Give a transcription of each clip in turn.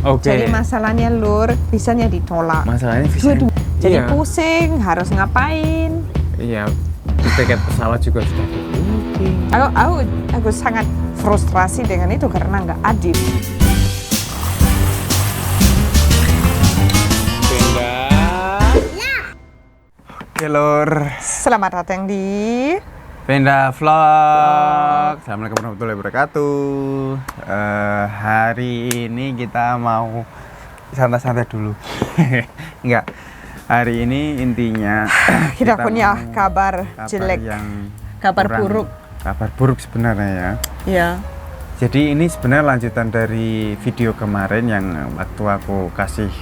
Jadi masalahnya Lur, visanya ditolak. Masalahnya visa. Jadi pusing, harus ngapain? Iya, tiket pesawat juga sudah booking. Aku sangat frustrasi dengan itu karena nggak adil. Oke Lur, Selamat datang di Penda Vlog. Assalamualaikum warahmatullahi wabarakatuh. Hari ini kita mau santai-santai dulu. Enggak. Hari ini intinya kita punya kabar jelek, kabar buruk. Kabar buruk sebenarnya ya. Iya. Jadi ini sebenarnya lanjutan dari video kemarin yang waktu aku kasih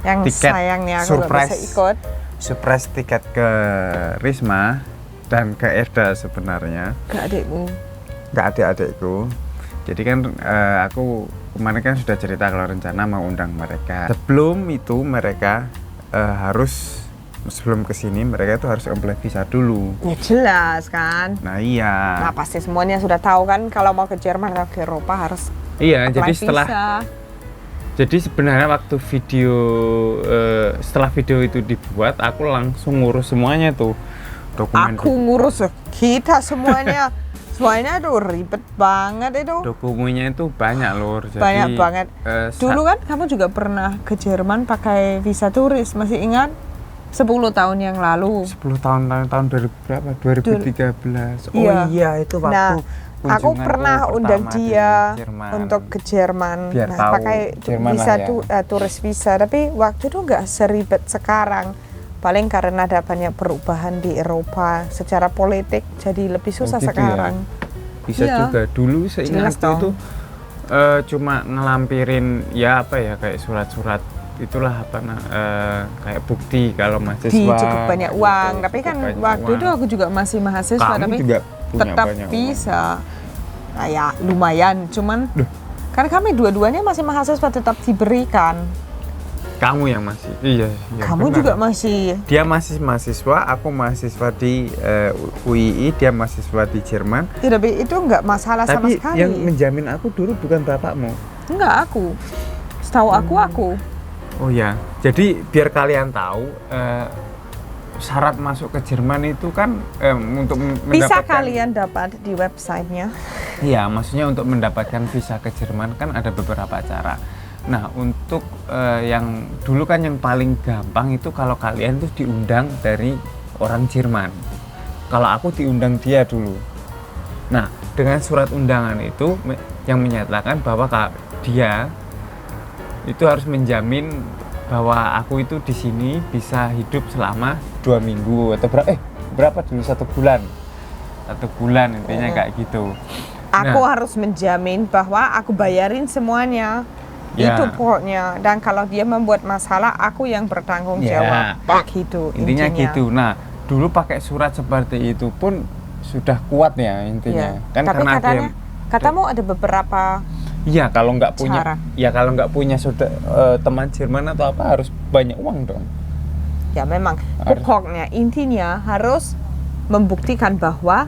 yang tiket sayangnya aku nggak bisa ikut. Surprise tiket ke Risma dan ke Erda sebenarnya. Ke adikmu. Ke adik-adikku. Jadi kan aku kemarin kan sudah cerita kalau rencana mau undang mereka. Sebelum itu mereka harus sebelum kesini mereka itu harus apply visa dulu. Ya jelas kan. Nah iya. Nah pasti semuanya sudah tahu kan kalau mau ke Jerman atau ke Eropa harus iya. Jadi visa. Jadi sebenarnya waktu setelah video itu dibuat, aku langsung ngurus semuanya tuh dokumen. Aku ngurus kita semuanya, semuanya tuh ribet banget itu. Dokumennya itu banyak Lur. Jadi, banyak banget. Dulu kan kamu juga pernah ke Jerman pakai visa turis, masih ingat? 10 tahun yang lalu. 10 tahun 2000 berapa? 2013. Oh iya itu waktu. Nah, aku pernah undang dia untuk ke Jerman, pakai visa turis visa, tapi waktu itu nggak seribet sekarang. Paling karena ada banyak perubahan di Eropa secara politik, jadi lebih susah sekarang. Ya? Bisa juga. Dulu seingat itu cuma ngelampirin ya apa ya kayak surat-surat itulah kayak bukti kalau mahasiswa. Cukup banyak uang, gitu, tapi kan waktu itu aku juga masih mahasiswa, kamu tapi juga tetap bisa. Nah ya lumayan, cuman kan kami dua-duanya masih mahasiswa tetap diberikan. Kamu yang masih, iya kamu benar. Juga masih. Dia masih mahasiswa, aku mahasiswa di UII, dia mahasiswa di Jerman. Ya, tapi itu nggak masalah sama sekali. Tapi yang menjamin aku dulu bukan bapakmu. Enggak, aku. Setahu aku. Oh ya, jadi biar kalian tahu syarat masuk ke Jerman itu kan untuk mendapatkan. Bisa kalian dapat di websitenya. Iya, maksudnya untuk mendapatkan visa ke Jerman kan ada beberapa cara. Nah, untuk yang dulu kan yang paling gampang itu kalau kalian tuh diundang dari orang Jerman. Kalau aku diundang dia dulu. Nah, dengan surat undangan itu yang menyatakan bahwa dia itu harus menjamin bahwa aku itu di sini bisa hidup selama 2 minggu atau berapa dulu 1 bulan. 1 bulan intinya kayak gitu. Aku harus menjamin bahwa aku bayarin semuanya. Ya. Itu pokoknya. Dan kalau dia membuat masalah, aku yang bertanggung jawab. Gitu. Intinya gitu. Nah, dulu pakai surat seperti itu pun sudah kuat ya intinya. Ya. Kan tapi katanya, katamu ada beberapa. Iya, kalau nggak punya, teman Jerman atau apa harus banyak uang dong. Ya memang. Pokoknya intinya harus membuktikan bahwa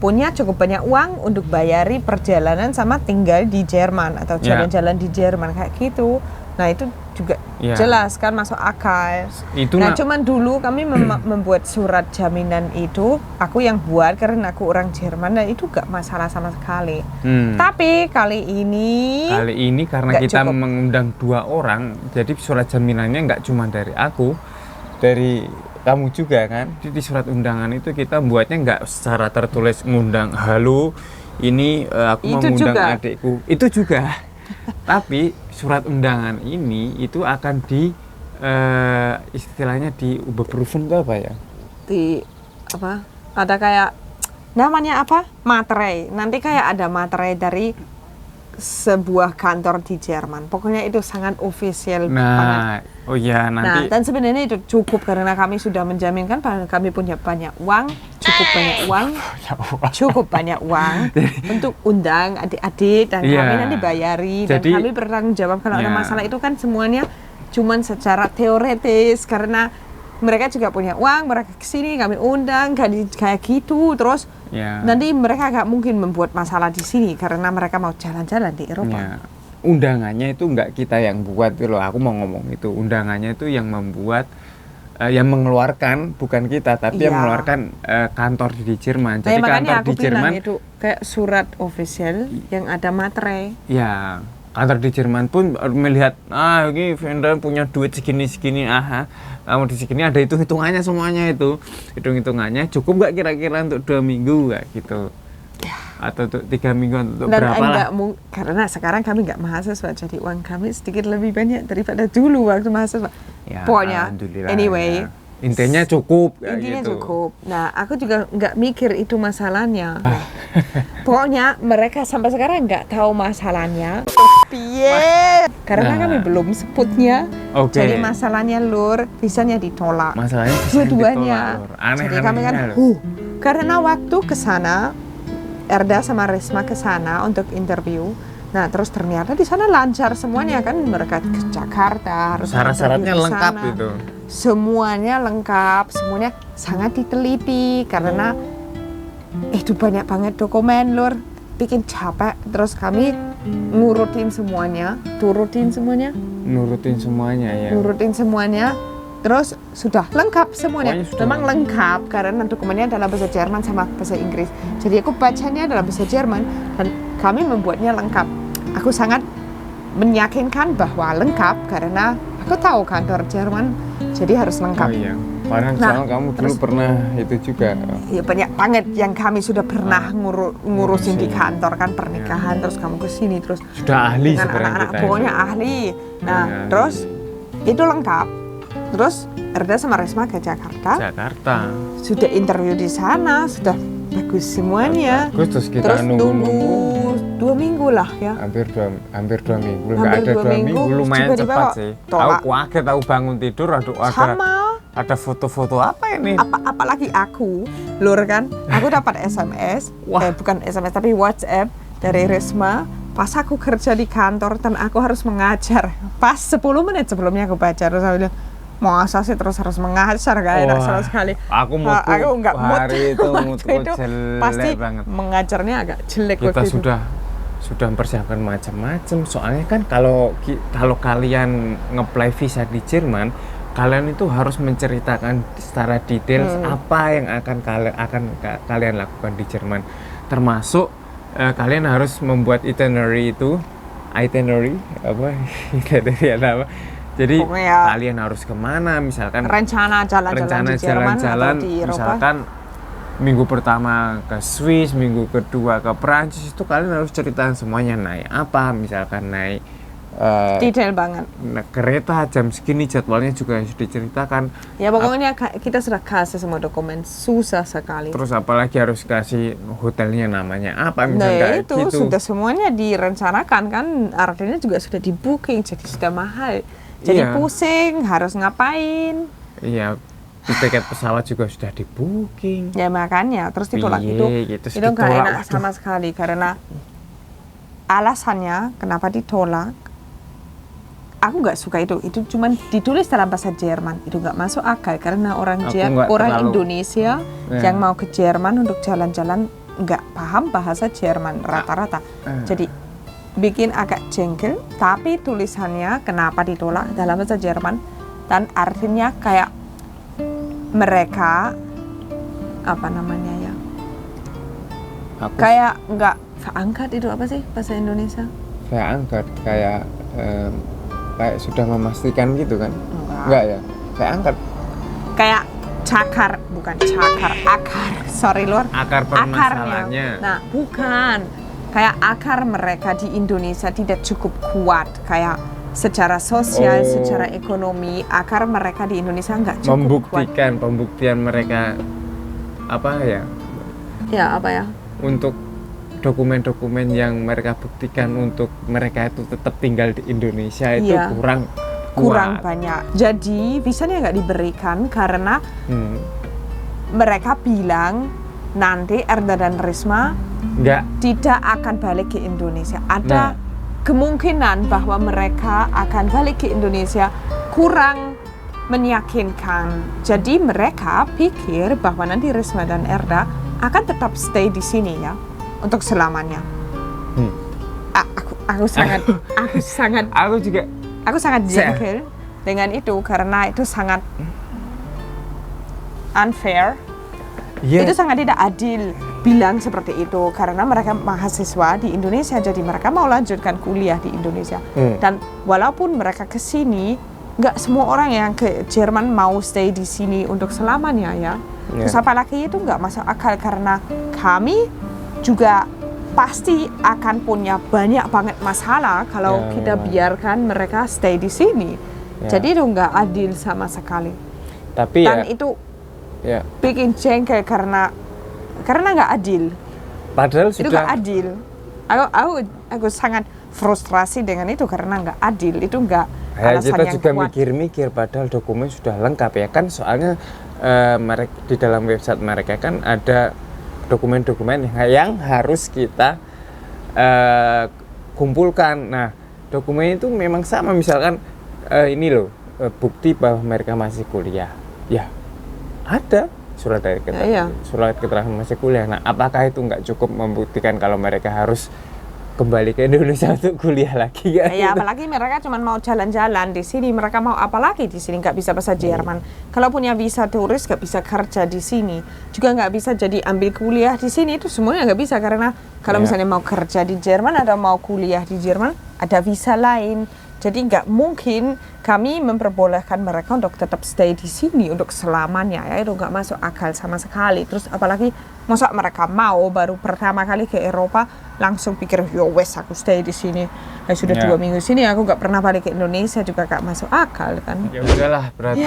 punya cukup banyak uang untuk bayari perjalanan sama tinggal di Jerman atau jalan-jalan di Jerman kayak gitu. Nah itu juga jelas kan masuk akal. Cuman dulu kami membuat surat jaminan itu aku yang buat karena aku orang Jerman dan itu gak masalah sama sekali. Tapi kali ini karena kita mengundang 2 orang, jadi surat jaminannya nggak cuma dari aku, dari kamu juga kan. Di surat undangan itu kita buatnya nggak secara tertulis ngundang halo ini aku mau ngundang adikku. Itu juga. Tapi surat undangan ini itu akan istilahnya diubah proven itu apa ya? Ada kayak namanya apa? Materai. Nanti kayak ada materai dari sebuah kantor di Jerman. Pokoknya itu sangat official banget. Oh ya nanti. Nah, dan sebenarnya itu cukup karena kami sudah menjaminkan kami punya banyak uang, cukup banyak uang untuk undang adik-adik dan kami nanti bayari dan kami bertanggung jawab kalau ada masalah itu kan semuanya cuman secara teoretis karena mereka juga punya uang, mereka kesini kami undang kayak gitu terus nanti mereka gak mungkin membuat masalah di sini karena mereka mau jalan-jalan di Eropa. undangannya itu nggak kita yang buat gitu loh. Aku mau ngomong itu undangannya itu yang membuat yang mengeluarkan bukan kita tapi yang Iya. mengeluarkan kantor di Jerman. Nah, Jadi makanya kantor aku di Jerman bilang itu kayak surat official yang ada materai. ya kantor di Jerman pun melihat ini vendor punya duit segini kamu di sini ada hitungannya semuanya itu hitungannya cukup nggak kira-kira untuk 2 minggu nggak gitu atau untuk 3 minggu untuk Dan berapa lah karena sekarang kami nggak mahasiswa, jadi uang kami sedikit lebih banyak daripada dulu waktu mahasiswa. ya, Pokoknya, alhamdulillah, anyway, ya. Intinya cukup kayak intinya gitu. cukup. Nah, aku juga nggak mikir itu masalahnya. Pokoknya mereka sampai sekarang nggak tahu masalahnya. Piye? Karena Nah. kami belum sebutnya. Oke. Jadi masalahnya Lur, visanya ditolak. Masalahnya bisa Dua-duanya. ditolak, Lur. Jadi kami kan, Aneh-anehnya, Lur. karena waktu ke sana, Erda sama Risma ke sana untuk interview. Nah, terus ternyata di sana lancar semuanya kan, mereka ke Jakarta harus Syarat-syaratnya interview di lengkap sana. itu. Semuanya lengkap, semuanya sangat diteliti karena itu banyak banget dokumen Lur, bikin capek. Terus kami ngurutin semuanya, turutin semuanya, Nurutin semuanya ya. nurutin semuanya. Terus sudah lengkap semuanya. Pokoknya sudah Memang lengkap karena dokumennya dalam bahasa Jerman sama bahasa Inggris. Jadi aku bacanya dalam bahasa Jerman dan kami membuatnya lengkap. Aku sangat meyakinkan bahwa lengkap karena aku tahu kantor Jerman, jadi harus lengkap. Oh iya. Padahal Nah, soalnya kamu dulu terus- pernah itu juga. Ya banyak banget yang kami sudah pernah ngurusin di ngurusin. kantor kan, pernikahan, terus kamu ke sini terus Sudah ahli dengan sebenarnya anak-anak, kita itu. pokoknya ahli. Nah, Ya, terus itu lengkap. Terus Erda sama Risma ke Jakarta, Jakarta. sudah interview di sana, sudah bagus semuanya. Bagus, terus kita Terus nunggu 2 minggu lah ya. hampir dua minggu. Hampir Nggak ada 2 2 minggu, minggu, lumayan tiba-tiba cepat kok sih. tolak. Aku kaget, aku bangun tidur, aduh Sama. ada foto-foto apa ini? Apalagi aku, Lur kan, aku dapat SMS, Wah. bukan SMS tapi WhatsApp dari Risma. Pas aku kerja di kantor dan aku harus mengajar. Pas 10 menit sebelumnya aku baca, terus aku bilang, masa sih terus harus mengajar, gak enak Wah, sama sekali. aku moodku aku nggak mood. hari itu Waktu moodku itu jelek pasti banget. mengajarnya agak jelek Kita waktu itu. sudah mempersiapkan macam-macam. Soalnya kan kalau kalian ngeplay visa di Jerman, kalian itu harus menceritakan secara detail apa yang akan kalian lakukan di Jerman. Termasuk kalian harus membuat itinerary apa jadi Pokoknya kalian harus kemana, misalkan rencana jalan-jalan di Jerman atau di Eropa. misalkan minggu pertama ke Swiss, minggu kedua ke Prancis, itu kalian harus ceritakan semuanya, naik apa, misalkan naik Detail banget. kereta jam segini, jadwalnya juga harus diceritakan. Ya pokoknya kita sudah kasih semua dokumen, susah sekali. Terus apalagi harus kasih hotelnya namanya apa, Nah misalkan kayak itu gitu. sudah semuanya direncanakan kan, artinya juga sudah di booking, jadi sudah mahal. Jadi Iya. pusing, harus ngapain. Iya, tiket pesawat juga sudah di booking. Ya makanya, terus ditolak Iya, itu gitu, itu nggak ditolak, enak waduh. sama sekali. Karena alasannya kenapa ditolak, aku nggak suka itu cuma ditulis dalam bahasa Jerman, itu nggak masuk akal. Karena orang Aku nggak terlalu- Indonesia Ya. yang mau ke Jerman untuk jalan-jalan nggak paham bahasa Jerman rata-rata. Jadi bikin agak jengkel, tapi tulisannya kenapa ditolak dalam bahasa Jerman dan artinya kayak mereka apa namanya ya, Aku kayak nggak keangkat, itu apa sih bahasa Indonesia? saya angkat kayak sudah memastikan gitu kan? Enggak. Enggak ya? Saya angkat Kayak cakar, bukan cakar, akar. Sorry Lur. akar permasalahannya. Nah, bukan. Kayak akar mereka di Indonesia tidak cukup kuat. Kayak secara sosial, Oh. secara ekonomi, akar mereka di Indonesia nggak cukup kuat. Pembuktian mereka apa ya? Ya, apa ya? Untuk dokumen-dokumen yang mereka buktikan untuk mereka itu tetap tinggal di Indonesia itu Iya. kurang Kurang kuat. banyak. Jadi, visanya nggak diberikan karena Hmm. mereka bilang nanti Erda dan Risma Enggak. tidak akan balik ke Indonesia. Ada Nah. kemungkinan bahwa mereka akan balik ke Indonesia kurang meyakinkan. Jadi mereka pikir bahwa nanti Risma dan Erda akan tetap stay di sini ya untuk selamanya. aku sangat jengkel dengan itu karena itu sangat unfair. Iya. Itu sangat tidak adil bilang seperti itu karena mereka mahasiswa di Indonesia, jadi mereka mau lanjutkan kuliah di Indonesia. Dan walaupun mereka ke sini, nggak semua orang yang ke Jerman mau stay di sini untuk selamanya ya. Terus apalagi itu nggak masuk akal karena kami juga pasti akan punya banyak banget masalah kalau kita biarkan mereka stay di sini. Jadi itu nggak adil sama sekali. Tapi dan itu bikin jengkel karena nggak adil. Padahal itu nggak adil. Aku sangat frustrasi dengan itu karena nggak adil. Itu nggak alasan kita yang juga kuat. mikir-mikir padahal dokumen sudah lengkap ya kan, soalnya mereka di dalam website mereka kan ada dokumen-dokumen yang harus kita kumpulkan. Nah, dokumen itu memang sama, misalkan ini loh bukti bahwa mereka masih kuliah. Ya, ada surat keterangan masih kuliah. Nah, apakah itu nggak cukup membuktikan kalau mereka harus kembali ke Indonesia untuk kuliah lagi kan? Ya, apalagi mereka cuma mau jalan-jalan di sini. Mereka mau apa lagi di sini? Nggak bisa bahasa Jerman. Kalau punya visa turis nggak bisa kerja di sini. Juga nggak bisa jadi ambil kuliah di sini. Itu semuanya nggak bisa karena kalau misalnya mau kerja di Jerman atau mau kuliah di Jerman ada visa lain. Jadi nggak mungkin kami memperbolehkan mereka untuk tetap stay di sini untuk selamanya ya, itu nggak masuk akal sama sekali. Terus apalagi masa mereka mau baru pertama kali ke Eropa langsung pikir yo wes aku stay di sini. Sudah 2 minggu sini aku nggak pernah balik ke Indonesia juga nggak masuk akal kan. Ya udahlah berarti.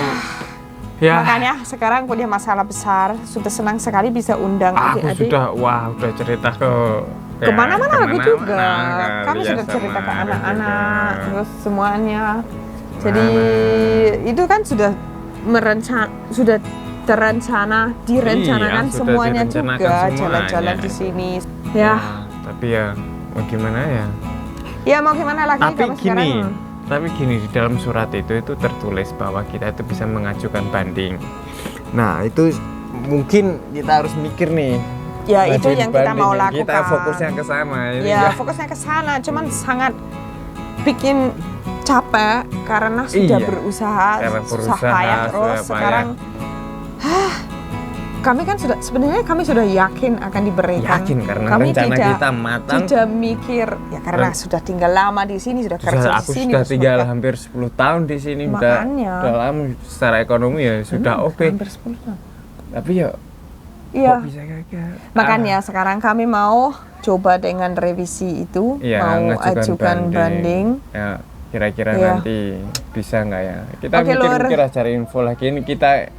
Makanya sekarang punya masalah besar. Sudah senang sekali bisa undang adik-adik. Udah cerita kemana-mana aku juga. Kami sudah cerita ke anak-anak, terus semuanya. Jadi itu kan sudah direncanakan semuanya juga jalan-jalan di sini. Tapi ya mau gimana ya? Ya mau gimana lagi kamu sekarang? Tapi gini, di dalam surat itu tertulis bahwa kita itu bisa mengajukan banding. Nah, itu mungkin kita harus mikir nih. Ya, itu yang kita mau lakukan. Kita fokusnya ke sana. Fokusnya ke sana, cuman sangat bikin capek karena sudah berusaha susah payah terus sekarang. Kami kan kami sudah yakin akan diberikan. Yakin karena kami rencana kita matang. Tidak mikir ya karena sudah tinggal lama di sini, sudah kerja di sini. Aku sudah tinggal hampir 10 tahun di sini. Makanya. Udah lama secara ekonomi ya sudah oke. Hampir 10 tahun. Tapi ya kok bisa gagal. Makanya sekarang kami mau coba dengan revisi itu, mau ajukan banding. Ya, kira-kira nanti bisa nggak ya? Kita mikir-mikir cari info lagi. Ini kita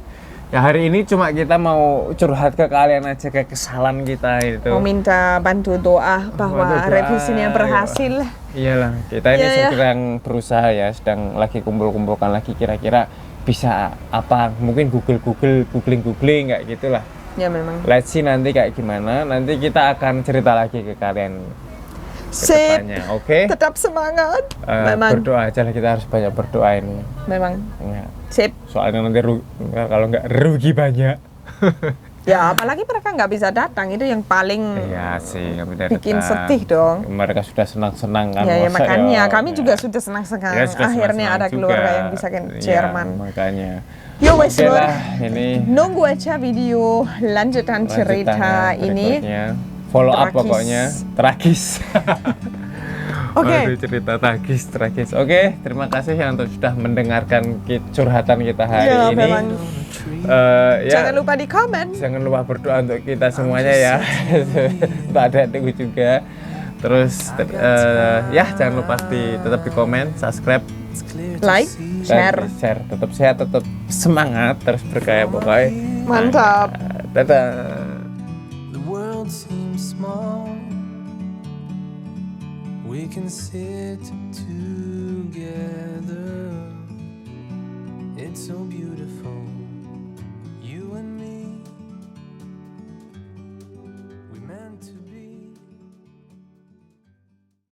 ya hari ini cuma kita mau curhat ke kalian aja kayak kesalahan kita itu. Mau minta bantu doa bahwa revisinya berhasil. Iyalah, kita ini sedang berusaha ya, sedang lagi kumpul-kumpulkan lagi kira-kira bisa apa? Mungkin googling kayak gitulah. Ya memang. Let's see nanti kayak gimana. Nanti kita akan cerita lagi ke kalian. Sip. Oke? Tetap semangat. Memang. Berdoa aja lah, kita harus banyak berdoa ini. Memang. Ya. Sip. Soalnya nanti kalau nggak rugi banyak. Ya apalagi mereka nggak bisa datang, itu yang paling bikin sedih dong. Mereka sudah senang-senang kan. Ya makanya kami juga sudah senang-senang. Akhirnya ada keluarga yang bisa ke Jerman. Makanya. Yo wes Lur, ini nunggu aja video lanjutan cerita ini. Follow up pokoknya tragis. Oke. Cerita tragis. Oke, terima kasih ya untuk sudah mendengarkan curhatan kita hari ini. Jangan lupa di komen. Jangan lupa berdoa untuk kita semuanya ya. Untuk adik-adikku juga. Terus jangan lupa tetap di komen, subscribe, like, share. Tetap sehat, tetap semangat, terus berkarya pokoknya. Mantap. Dadah. We can sit together